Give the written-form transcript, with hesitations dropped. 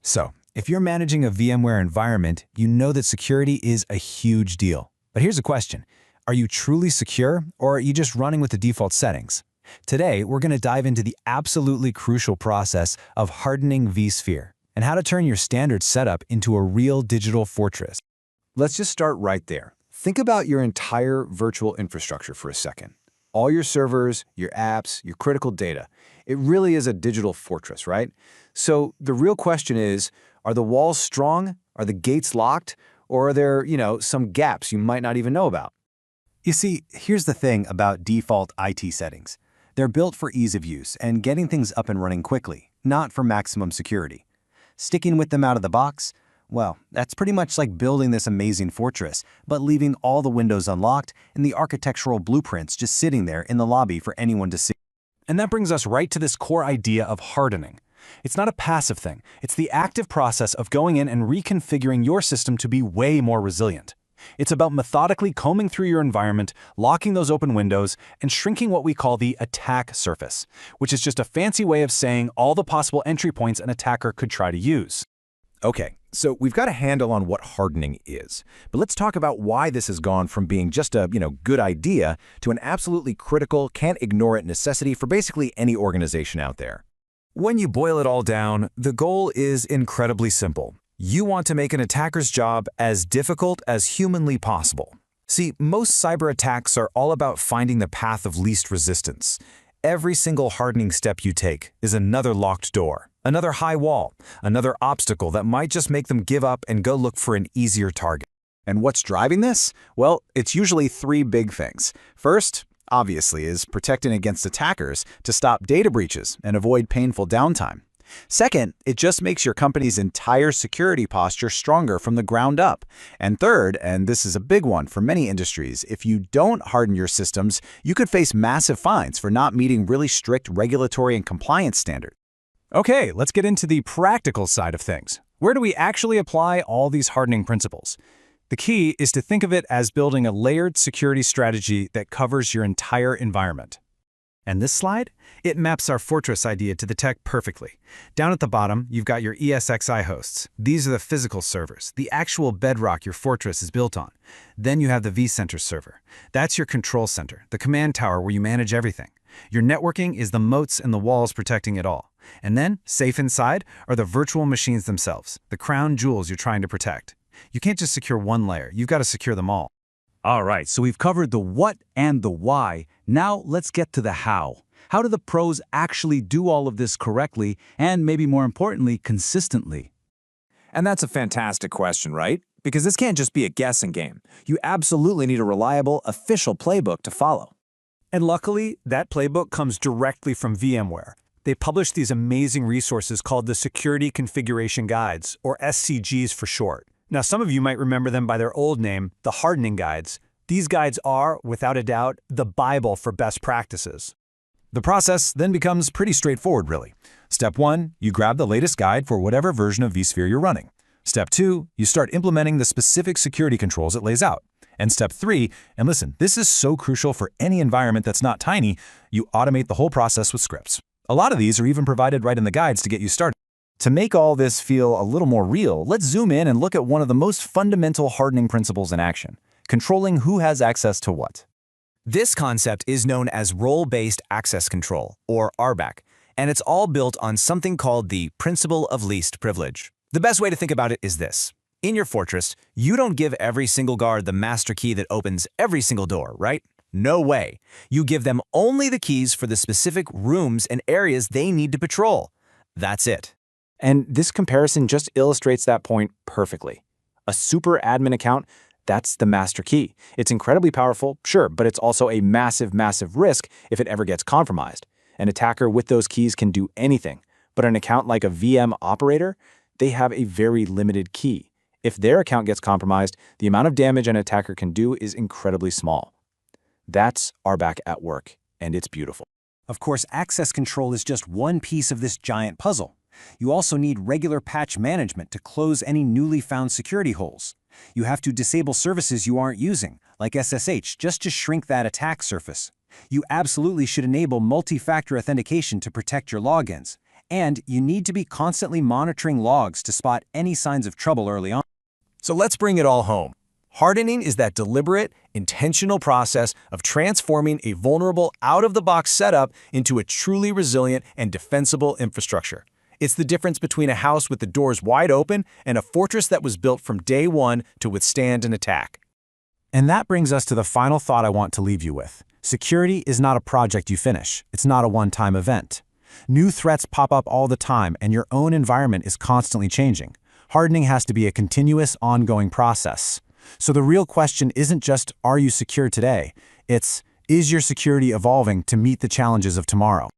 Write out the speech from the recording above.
So, if you're managing a VMware environment, you know that security is a huge deal. But here's a question. Are you truly secure, or are you just running with the default settings? Today, we're going to dive into the absolutely crucial process of hardening vSphere and how to turn your standard setup into a real digital fortress. Let's just start right there. Think about your entire virtual infrastructure for a second. All your servers, your apps, your critical data. It really is a digital fortress, right? So the real question is, are the walls strong? Are the gates locked? Or are there, some gaps you might not even know about? You see, here's the thing about default IT settings. They're built for ease of use and getting things up and running quickly, not for maximum security. Sticking with them out of the box? Well, that's pretty much like building this amazing fortress, but leaving all the windows unlocked and the architectural blueprints just sitting there in the lobby for anyone to see. And that brings us right to this core idea of hardening. It's not a passive thing. It's the active process of going in and reconfiguring your system to be way more resilient. It's about methodically combing through your environment, locking those open windows, and shrinking what we call the attack surface, which is just a fancy way of saying all the possible entry points an attacker could try to use. Okay, so we've got a handle on what hardening is, but let's talk about why this has gone from being just a, good idea to an absolutely critical, can't ignore it necessity for basically any organization out there. When you boil it all down, the goal is incredibly simple. You want to make an attacker's job as difficult as humanly possible. See, most cyber attacks are all about finding the path of least resistance. Every single hardening step you take is another locked door, another high wall, another obstacle that might just make them give up and go look for an easier target. And what's driving this? Well, it's usually three big things. First, obviously, is protecting against attackers to stop data breaches and avoid painful downtime. Second, it just makes your company's entire security posture stronger from the ground up. And third, and this is a big one for many industries, if you don't harden your systems, you could face massive fines for not meeting really strict regulatory and compliance standards. Okay, let's get into the practical side of things. Where do we actually apply all these hardening principles? The key is to think of it as building a layered security strategy that covers your entire environment. And this slide? It maps our fortress idea to the tech perfectly. Down at the bottom, you've got your ESXi hosts. These are the physical servers, the actual bedrock your fortress is built on. Then you have the vCenter server. That's your control center, the command tower where you manage everything. Your networking is the moats and the walls protecting it all. And then, safe inside, are the virtual machines themselves, the crown jewels you're trying to protect. You can't just secure one layer, you've got to secure them all. All right, so we've covered the what and the why. Now let's get to the how. How do the pros actually do all of this correctly and, maybe more importantly, consistently? And that's a fantastic question, right? Because this can't just be a guessing game. You absolutely need a reliable, official playbook to follow. And luckily, that playbook comes directly from VMware. They publish these amazing resources called the Security Configuration Guides, or SCGs for short. Now, some of you might remember them by their old name, the Hardening Guides. These guides are, without a doubt, the Bible for best practices. The process then becomes pretty straightforward, really. Step 1, you grab the latest guide for whatever version of vSphere you're running. Step 2, you start implementing the specific security controls it lays out. And step 3, and listen, this is so crucial for any environment that's not tiny, you automate the whole process with scripts. A lot of these are even provided right in the guides to get you started. To make all this feel a little more real, let's zoom in and look at one of the most fundamental hardening principles in action: controlling who has access to what. This concept is known as Role-Based Access Control, or RBAC, and it's all built on something called the Principle of Least Privilege. The best way to think about it is this. In your fortress, you don't give every single guard the master key that opens every single door, right? No way. You give them only the keys for the specific rooms and areas they need to patrol. That's it. And this comparison just illustrates that point perfectly. A super admin account, that's the master key. It's incredibly powerful, sure, but it's also a massive, massive risk if it ever gets compromised. An attacker with those keys can do anything, but an account like a VM operator, they have a very limited key. If their account gets compromised, the amount of damage an attacker can do is incredibly small. That's RBAC at work, and it's beautiful. Of course, access control is just one piece of this giant puzzle. You also need regular patch management to close any newly found security holes. You have to disable services you aren't using, like SSH, just to shrink that attack surface. You absolutely should enable multi-factor authentication to protect your logins. And you need to be constantly monitoring logs to spot any signs of trouble early on. So let's bring it all home. Hardening is that deliberate, intentional process of transforming a vulnerable, out-of-the-box setup into a truly resilient and defensible infrastructure. It's the difference between a house with the doors wide open and a fortress that was built from day one to withstand an attack. And that brings us to the final thought I want to leave you with. Security is not a project you finish. It's not a one-time event. New threats pop up all the time, and your own environment is constantly changing. Hardening has to be a continuous, ongoing process. So the real question isn't just, are you secure today? It's, is your security evolving to meet the challenges of tomorrow?